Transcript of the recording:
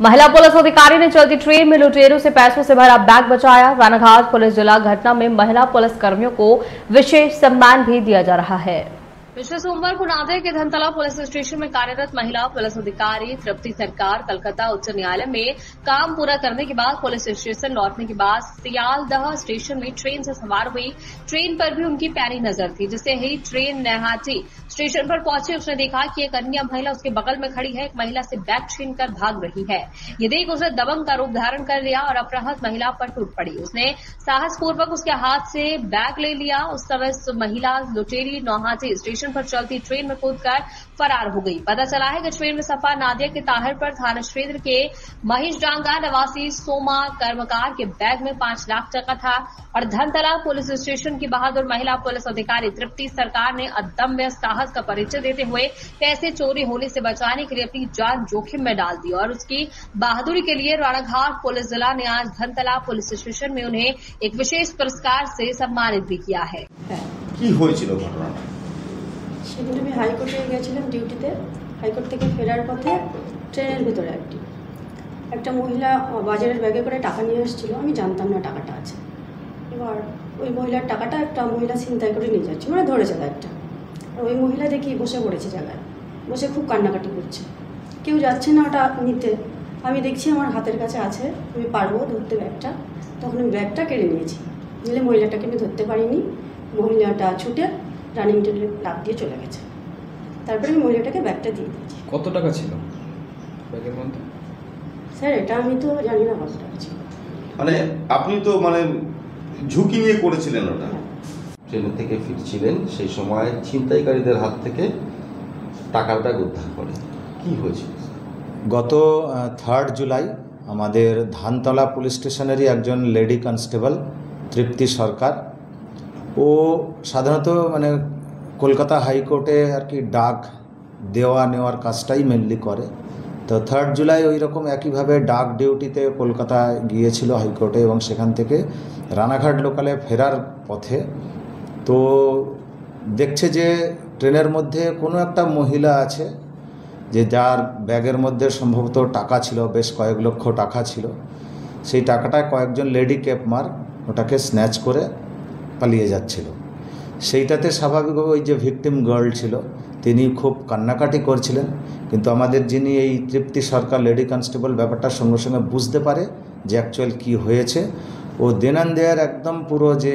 महिला पुलिस अधिकारी ने चलती ट्रेन में लुटेरों से पैसों से भरा बैग बचाया। रानाघाट पुलिस जिला घटना में महिला पुलिस कर्मियों को विशेष सम्मान भी दिया जा रहा है। पिछले सोमवार को नांदेड़ के धनतला पुलिस स्टेशन में कार्यरत महिला पुलिस अधिकारी तृप्ति सरकार कलकत्ता उच्च न्यायालय में काम पूरा करने के बाद पुलिस स्टेशन लौटने के बाद सियालदह स्टेशन में ट्रेन से सवार हुई। ट्रेन पर भी उनकी पैनी नजर थी। जिससे ही ट्रेन नैहाटी स्टेशन पर पहुंची, उसने देखा कि एक अन्य महिला उसके बगल में खड़ी है। एक महिला से बैग छीनकर भाग रही है। ये देख उसने दबंग का रूप धारण कर लिया और अपराहत महिला पर टूट पड़ी। उसने साहसपूर्वक उसके हाथ से बैग ले लिया। उस समय महिला लुटेरी नौहाटी स्टेशन पर चलती ट्रेन में कूदकर फरार हो गई। पता चला है कि ट्रेन में सफर नादिया के ताहिरपुर थाना क्षेत्र के महेशडांगा निवासी सोमा कर्मकार के बैग में 5 लाख टका था और धनतला पुलिस स्टेशन की बहादुर महिला पुलिस अधिकारी तृप्ति सरकार ने अदम्य साहस का परिचय देते हुए पैसे चोरी होने से बचाने के लिए अपनी जान जोखिम में डाल दी और उसकी बहादुरी के लिए रानाघाट पुलिस जिला ने आज धनतला पुलिस स्टेशन में उन्हें एक विशेष पुरस्कार से सम्मानित भी किया है। সেদিন আমি হাইকোর্টে গেছিলাম ডিউটিতে। হাইকোর্ট থেকে ফেরার পথে ট্রেনের ভিতরে একটা মহিলা বাজারের ব্যাগে করে টাকা নিয়ে এসেছিল। আমি জানতাম না টাকাটা আছে। এবার ওই মহিলার টাকাটা একটা মহিলা ছিনতাই করে নিয়ে যাচ্ছে, মানে ধরেছে ব্যাগটা। আর ওই মহিলা দেখি বসে পড়েছে জায়গায়, বসে খুব কান্নাকাটি করছে। কেউ যাচ্ছে না ওটা নিতে। আমি দেখছি আমার হাতের কাছে আছে, আমি পারবো ধরতে ব্যাগটা। তখন আমি ব্যাগটা কেড়ে নিয়েছি। নিলে মহিলাটাকে আমি ধরতে পারিনি। মহিলাটা ছুটে রানিং টেবিলে লাফ দিয়ে চলে গেছে। তারপরে আমি মহিলাটাকে ব্যাগটা দিয়ে দিয়েছি। কত টাকা ছিল ব্যাগের মধ্যে? স্যার এটা আমি তো জানি না কত টাকা ছিল। মানে আপনি তো ঝুঁকি নিয়ে করেছিলেন ওটা। ট্রেন থেকে ফিরছিলেন, সেই সময় ছিনতাইকারীদের হাত থেকে টাকার ব্যাগ উদ্ধার করে। কি হয়েছিল? গত 3 জুলাই আমাদের ধানতলা পুলিশ স্টেশনেরই একজন লেডি কনস্টেবল তৃপ্তি সরকার, ও সাধারণত কলকাতা হাইকোর্টে আর কি ডাক দেওয়া নেওয়ার কাজটাই মেনলি করে। তো 3 জুলাই ওই রকম একইভাবে ডাক ডিউটিতে কলকাতা গিয়েছিল হাইকোর্টে এবং সেখান থেকে রানাঘাট লোকালে ফেরার পথে তো দেখছে যে ট্রেনের মধ্যে কোনো একটা মহিলা আছে যে যার ব্যাগের মধ্যে সম্ভবত টাকা ছিল, বেশ কয়েক লক্ষ টাকা ছিল। সেই টাকাটা কয়েকজন লেডি ক্যাপমার ওটাকে স্ন্যাচ করে পালিয়ে যাচ্ছিল। সেইটাতে স্বাভাবিকভাবে ওই যে ভিকটিম গার্ল ছিল তিনি খুব কান্নাকাটি করছিলেন, কিন্তু আমাদের যিনি এই তৃপ্তি সরকার লেডি কনস্টেবল ব্যাপারটার সঙ্গে সঙ্গে বুঝতে পারে যে অ্যাকচুয়াল কি হয়েছে। ও দেনান দেয়ার একদম পুরো যে